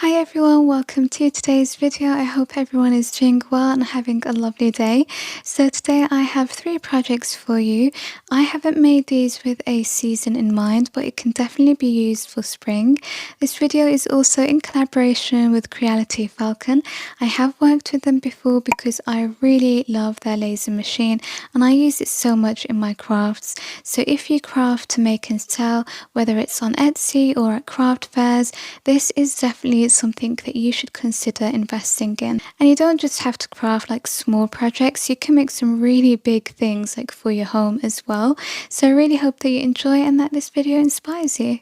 Hi everyone, welcome to today's video. I hope everyone is doing well and having a lovely day. So today I have 3 projects for you. I haven't made these with a season in mind, but it can definitely be used for spring. This video is also in collaboration with Creality Falcon. I have worked with them before because I really love their laser machine and I use it so much in my crafts. So if you craft to make and sell, whether it's on Etsy or at craft fairs, this is definitely something that you should consider investing in. And you don't just have to craft like small projects, you can make some really big things like for your home as well. So I really hope that you enjoy and that this video inspires you.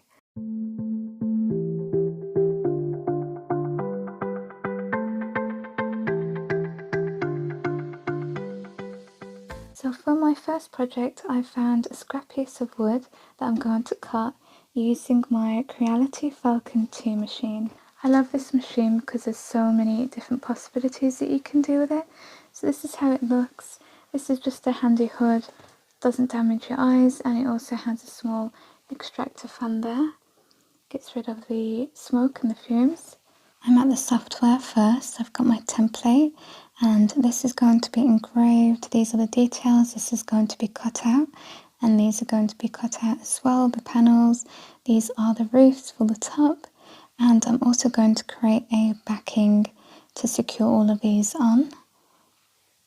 So for my first project, I found a scrap piece of wood that I'm going to cut using my Creality Falcon 2 machine. I love this machine because there's so many different possibilities that you can do with it. So this is how it looks. This is just a handy hood, doesn't damage your eyes, and it also has a small extractor fan there. Gets rid of the smoke and the fumes. I'm at the software first. I've got my template and this is going to be engraved. These are the details. This is going to be cut out and these are going to be cut out as well, the panels. These are the roofs for the top, and I'm also going to create a backing to secure all of these on.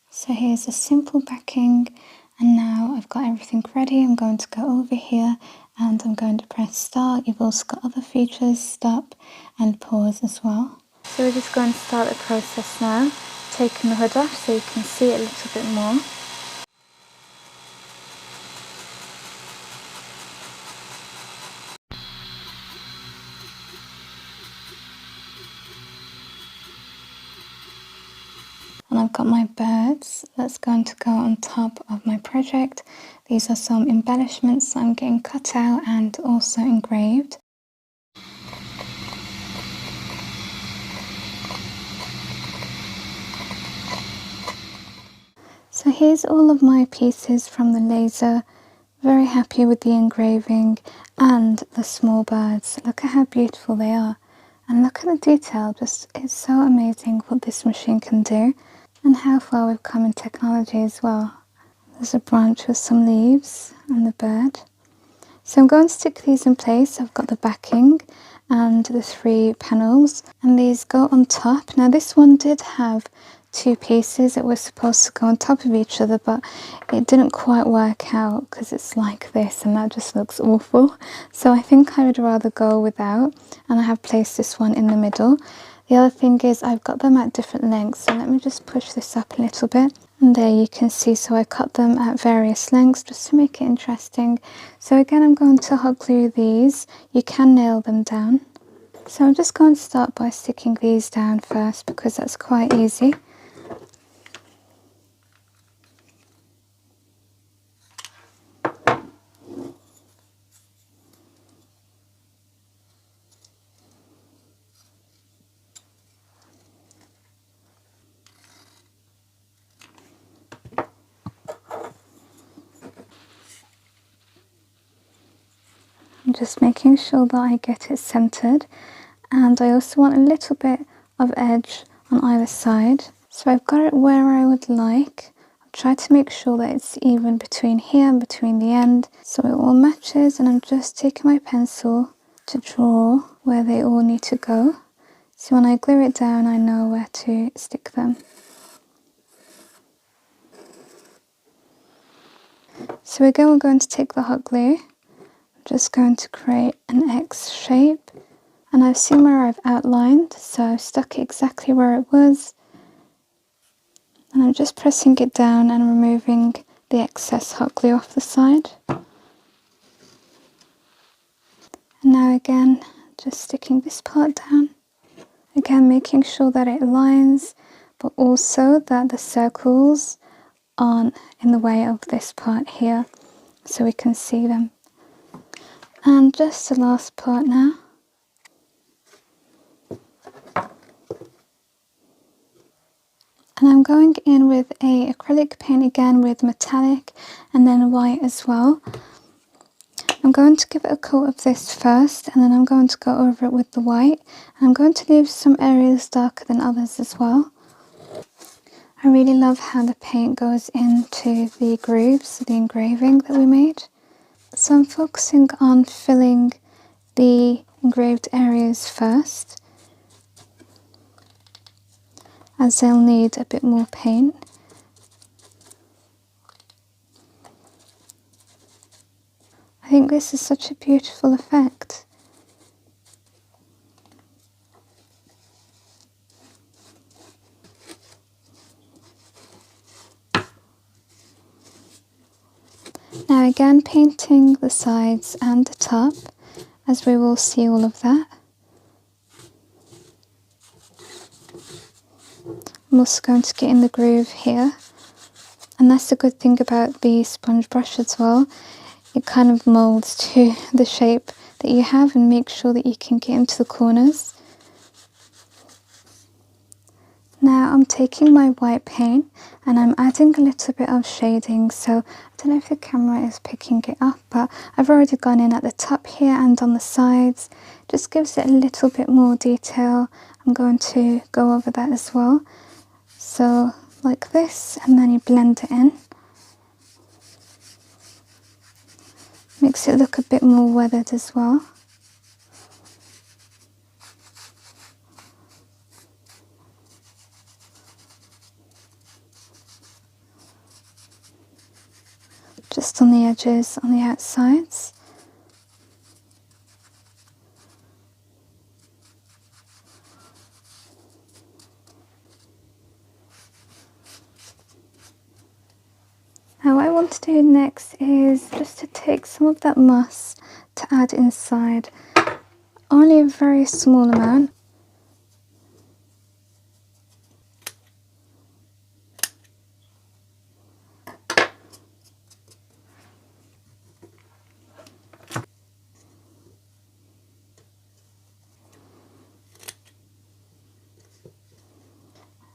So here's a simple backing, and now I've got everything ready. I'm going to go over here and I'm going to press start. You've also got other features, stop and pause as well. So we're just going to start the process now, taking the hood off so you can see it a little bit more. And I've got my birds that's going to go on top of my project. These are some embellishments that I'm getting cut out and also engraved. So here's all of my pieces from the laser. Very happy with the engraving and the small birds. Look at how beautiful they are. And look at the detail, it's so amazing what this machine can do. And how far we've come in technology as well. There's a branch with some leaves and the bird. So I'm going to stick these in place. I've got the backing and the 3 panels, and these go on top. Now this one did have 2 pieces that were supposed to go on top of each other, but it didn't quite work out because it's like this and that just looks awful. So I think I would rather go without, and I have placed this one in the middle. The other thing is I've got them at different lengths, so let me just push this up a little bit. And there you can see, so I cut them at various lengths just to make it interesting. So again, I'm going to hot glue these. You can nail them down. So I'm just going to start by sticking these down first because that's quite easy. I'm just making sure that I get it centered, and I also want a little bit of edge on either side. So I've got it where I would like. I'll try to make sure that it's even between here and between the end so it all matches, and I'm just taking my pencil to draw where they all need to go. So when I glue it down, I know where to stick them. So again, we're going to take the hot glue. I'm just going to create an X shape, and I've seen where I've outlined, so I've stuck it exactly where it was, and I'm just pressing it down and removing the excess hot glue off the side. And now again, just sticking this part down, again making sure that it aligns, but also that the circles aren't in the way of this part here so we can see them. And just the last part now. And I'm going in with a acrylic paint again with metallic and then white as well. I'm I'm going to give it a coat of this first, and then I'm going to go over it with the white. And I'm going to leave some areas darker than others as well. I really love how the paint goes into the grooves, the engraving that we made. So I'm focusing on filling the engraved areas first, as they'll need a bit more paint. I think this is such a beautiful effect. Now again, painting the sides and the top, as we will see all of that. I'm also going to get in the groove here, and that's the good thing about the sponge brush as well. It kind of molds to the shape that you have and makes sure that you can get into the corners. Now I'm taking my white paint and I'm adding a little bit of shading, so I don't know if the camera is picking it up, but I've already gone in at the top here and on the sides. Just gives it a little bit more detail. I'm going to go over that as well. So like this, and then you blend it in. Makes it look a bit more weathered as well. Just on the edges, on the outsides. Now what I want to do next is just to take some of that moss to add inside. Only a very small amount.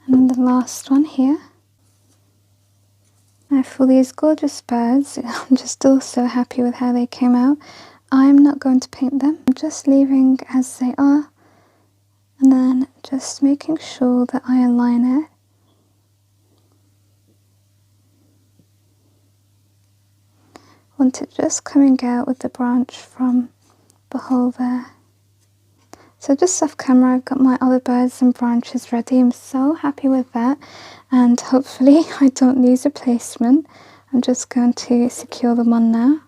And the last one here. Now for these gorgeous birds, I'm just still so happy with how they came out. I'm not going to paint them, I'm just leaving as they are, and then just making sure that I align it. Want it just coming out with the branch from the hole there. So just off camera, I've got my other birds and branches ready. I'm so happy with that, and hopefully I don't lose a placement. I'm just going to secure them on now.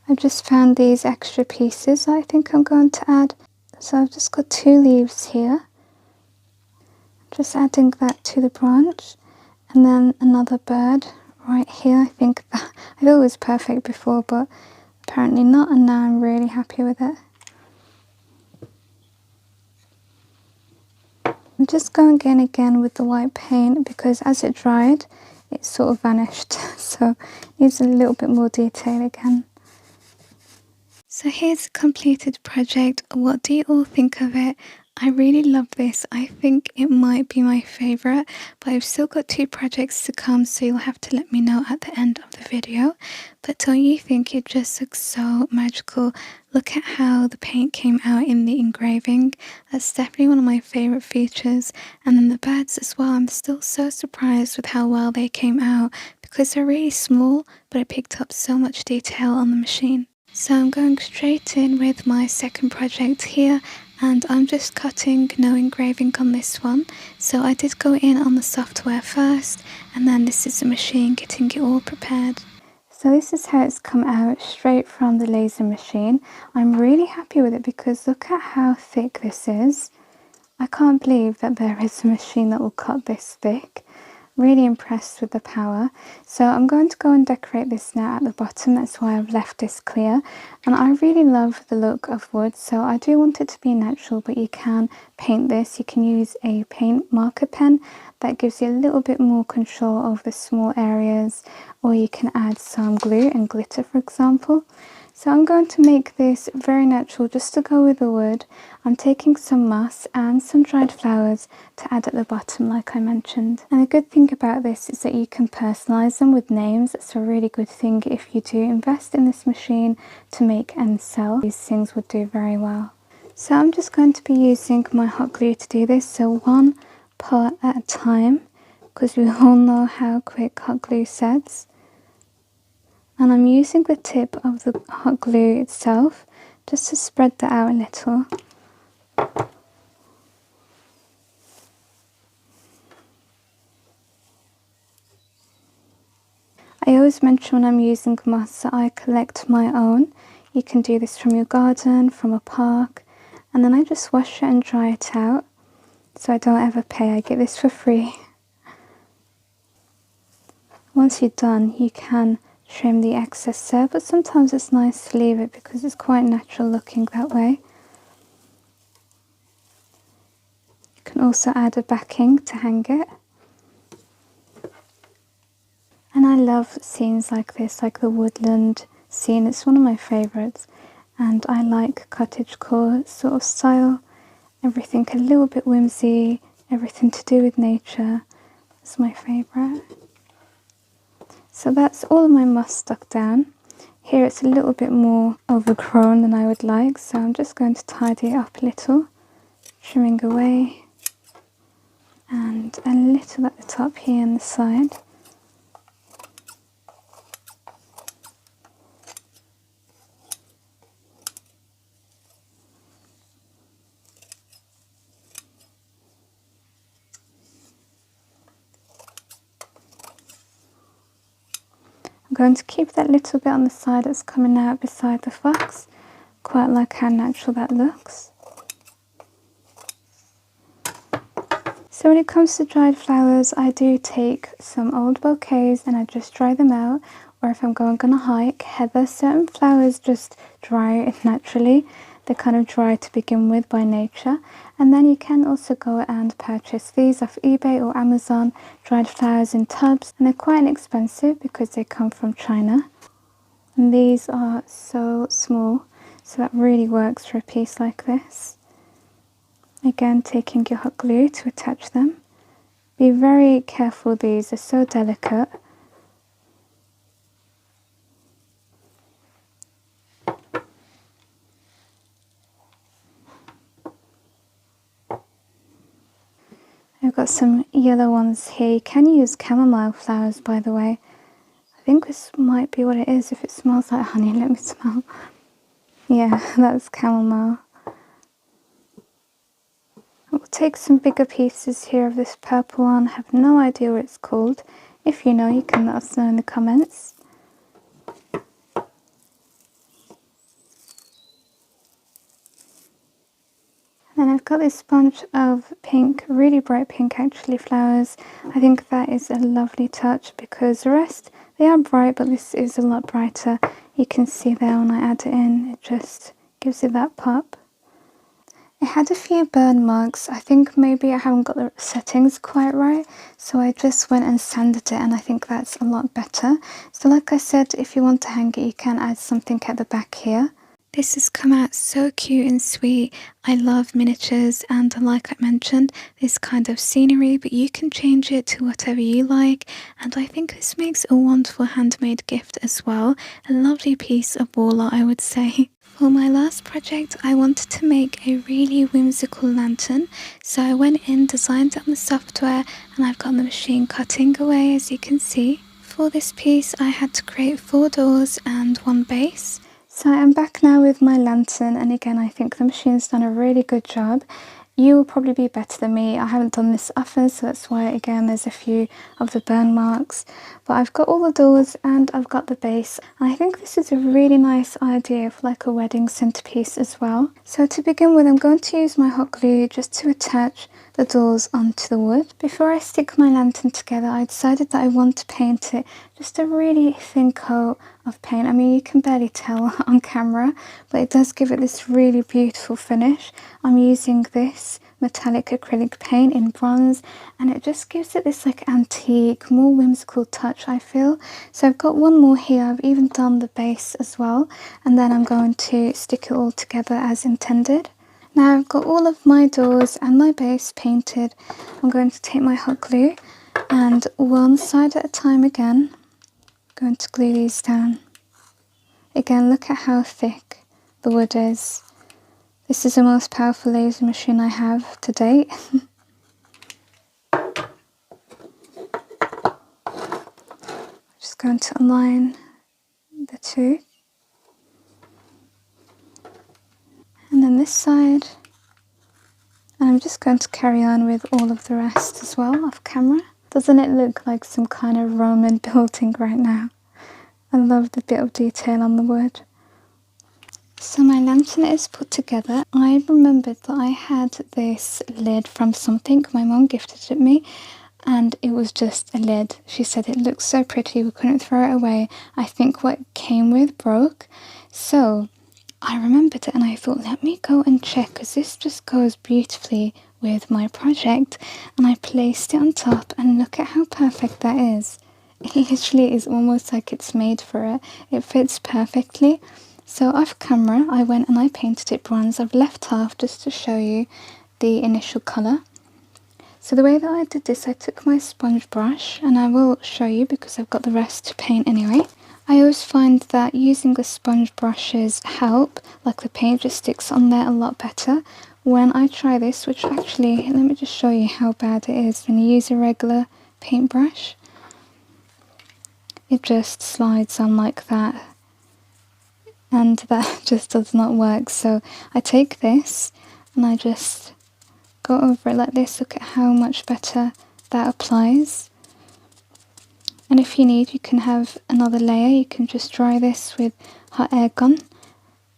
I've just found these extra pieces I think I'm going to add. So I've just got 2 leaves here. Just adding that to the branch, and then another bird right here. I think that I thought it was perfect before, but apparently not, and now I'm really happy with it. I'm just going in again with the white paint because as it dried it sort of vanished, so it needs a little bit more detail again. So here's a completed project. What do you all think of it? I really love this. I think it might be my favourite, but I've still got 2 projects to come, so you'll have to let me know at the end of the video. But don't you think it just looks so magical? Look at how the paint came out in the engraving. That's definitely one of my favourite features. And then the birds as well. I'm still so surprised with how well they came out because they're really small, but it picked up so much detail on the machine. So I'm going straight in with my second project here, and I'm just cutting, no engraving on this one. So I did go in on the software first, and then this is the machine getting it all prepared. So this is how it's come out straight from the laser machine. I'm really happy with it because look at how thick this is. I can't believe that there is a machine that will cut this thick. Really impressed with the power. So I'm going to go and decorate this now at the bottom. That's why I've left this clear, and I really love the look of wood, so I do want it to be natural, but you can paint this. You can use a paint marker pen that gives you a little bit more control over the small areas, or you can add some glue and glitter, for example. So I'm going to make this very natural just to go with the wood. I'm taking some moss and some dried flowers to add at the bottom like I mentioned. And the good thing about this is that you can personalise them with names. It's a really good thing if you do invest in this machine to make and sell. These things would do very well. So I'm just going to be using my hot glue to do this, so one part at a time, because we all know how quick hot glue sets. And I'm using the tip of the hot glue itself just to spread that out a little. I always mention when I'm using moss that I collect my own. You can do this from your garden, from a park, and then I just wash it and dry it out, so I don't ever pay. I get this for free. Once you're done, you can trim the excess there, but sometimes it's nice to leave it because it's quite natural looking that way. You can also add a backing to hang it. And I love scenes like this, like the Woodland scene. It's one of my favourites, and I like cottagecore sort of style. Everything a little bit whimsy, everything to do with nature. It's my favourite. So that's all of my moss stuck down. Here it's a little bit more overgrown than I would like, so I'm just going to tidy it up a little, trimming away, and a little at the top here on the side. I'm going to keep that little bit on the side that's coming out beside the fox. Quite like how natural that looks. So when it comes to dried flowers, I do take some old bouquets and I just dry them out. Or if I'm going on a hike, heather, certain flowers just dry naturally. They're kind of dry to begin with by nature. And then you can also go and purchase these off eBay or Amazon, dried flowers in tubs. And they're quite inexpensive because they come from China. And these are so small, so that really works for a piece like this. Again, taking your hot glue to attach them. Be very careful with these, they're so delicate. I've got some yellow ones here. You can use chamomile flowers, by the way. I think this might be what it is. If it smells like honey, let me smell. Yeah, that's chamomile. We'll take some bigger pieces here of this purple one. I have no idea what it's called. If you know, you can let us know in the comments. Then I've got this bunch of pink, really bright pink actually, flowers. I think that is a lovely touch because the rest, they are bright, but this is a lot brighter. You can see there when I add it in, it just gives it that pop. It had a few burn marks. I think maybe I haven't got the settings quite right, so I just went and sanded it, and I think that's a lot better. So like I said, if you want to hang it, you can add something at the back here. This has come out so cute and sweet. I love miniatures and, like I mentioned, this kind of scenery, but you can change it to whatever you like, and I think this makes a wonderful handmade gift as well. A lovely piece of wall art, I would say. For my last project, I wanted to make a really whimsical lantern, so I went in, designed it on the software, and I've got the machine cutting away, as you can see. For this piece, I had to create 4 doors and 1 base. So I'm back now with my lantern, and again, I think the machine's done a really good job. You will probably be better than me. I haven't done this often, so that's why, again, there's a few of the burn marks. But I've got all the doors and I've got the base. And I think this is a really nice idea for like a wedding centerpiece as well. So to begin with, I'm going to use my hot glue just to attach the doors onto the wood. Before I stick my lantern together, I decided that I want to paint it just a really thin coat of paint. I mean, you can barely tell on camera, but it does give it this really beautiful finish. I'm using this metallic acrylic paint in bronze, and it just gives it this like antique, more whimsical touch, I feel. So I've got one more here. I've even done the base as well, and then I'm going to stick it all together as intended. Now I've got all of my doors and my base painted. I'm going to take my hot glue and one side at a time again, I'm going to glue these down. Again, look at how thick the wood is. This is the most powerful laser machine I have to date. Just going to align the two. And then this side. And I'm just going to carry on with all of the rest as well off camera. Doesn't it look like some kind of Roman building right now? I love the bit of detail on the wood. So my lantern is put together. I remembered that I had this lid from something. My mum gifted it me and it was just a lid. She said it looked so pretty, we couldn't throw it away. I think what it came with broke. So I remembered it and I thought, let me go and check because this just goes beautifully with my project. And I placed it on top and look at how perfect that is. It literally is almost like it's made for it. It fits perfectly. So off camera, I went and I painted it bronze. I've left half just to show you the initial colour. So the way that I did this, I took my sponge brush, and I will show you because I've got the rest to paint anyway. I always find that using the sponge brushes help, like the paint just sticks on there a lot better. When I try this, which actually, let me just show you how bad it is when you use a regular paintbrush. It just slides on like that. And that just does not work. So I take this and I just go over it like this. Look at how much better that applies. And if you need, you can have another layer. You can just dry this with hot air gun.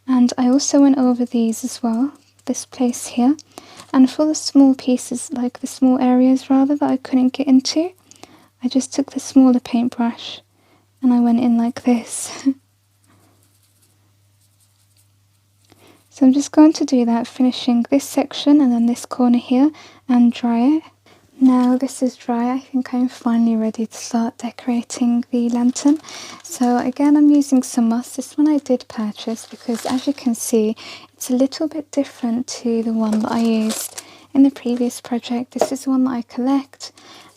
And I also went over these as well, this place here. And for the small pieces, like the small areas rather, that I couldn't get into, I just took the smaller paintbrush and I went in like this. So I'm just going to do that, finishing this section and then this corner here and dry it. Now this is dry, I think I'm finally ready to start decorating the lantern. So again, I'm using some moss. This one I did purchase because as you can see, it's a little bit different to the one that I used in the previous project. This is the one that I collect,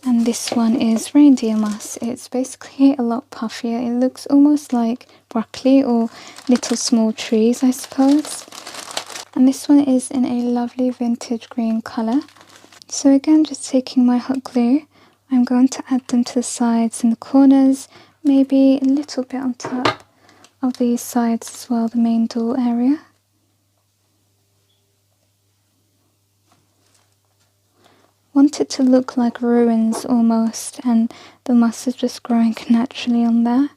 and this one is reindeer moss. It's basically a lot puffier. It looks almost like broccoli or little small trees, I suppose. And this one is in a lovely vintage green colour. So again, just taking my hot glue, I'm going to add them to the sides and the corners, maybe a little bit on top of these sides as well, the main door area. Want it to look like ruins almost, and the moss is just growing naturally on there.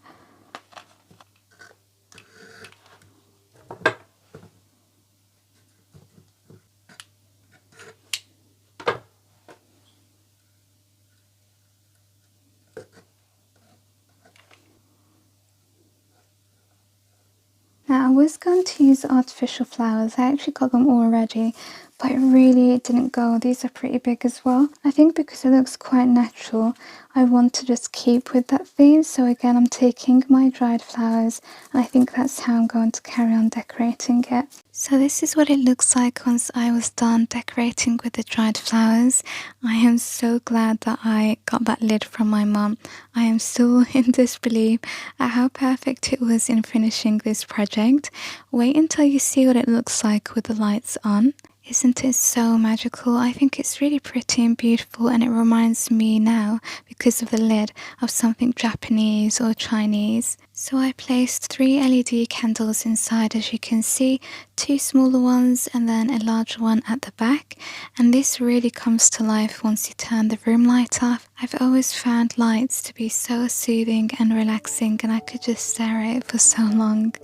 Now I was going to use artificial flowers. I actually got them already, but it really didn't go. These are pretty big as well. I think because it looks quite natural, I want to just keep with that theme. So again, I'm taking my dried flowers, and I think that's how I'm going to carry on decorating it. So this is what it looks like once I was done decorating with the dried flowers. I am so glad that I got that lid from my mum. I am still in disbelief at how perfect it was in finishing this project. Wait until you see what it looks like with the lights on. Isn't it so magical? I think it's really pretty and beautiful, and it reminds me now, because of the lid, of something Japanese or Chinese. So I placed 3 LED candles inside, as you can see, 2 smaller ones and then a larger one at the back. And this really comes to life once you turn the room light off. I've always found lights to be so soothing and relaxing, and I could just stare at it for so long.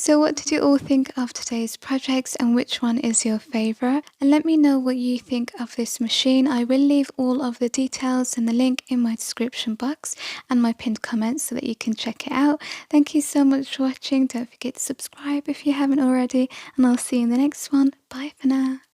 So what did you all think of today's projects and which one is your favourite? And let me know what you think of this machine. I will leave all of the details and the link in my description box and my pinned comments so that you can check it out. Thank you so much for watching. Don't forget to subscribe if you haven't already, and I'll see you in the next one. Bye for now.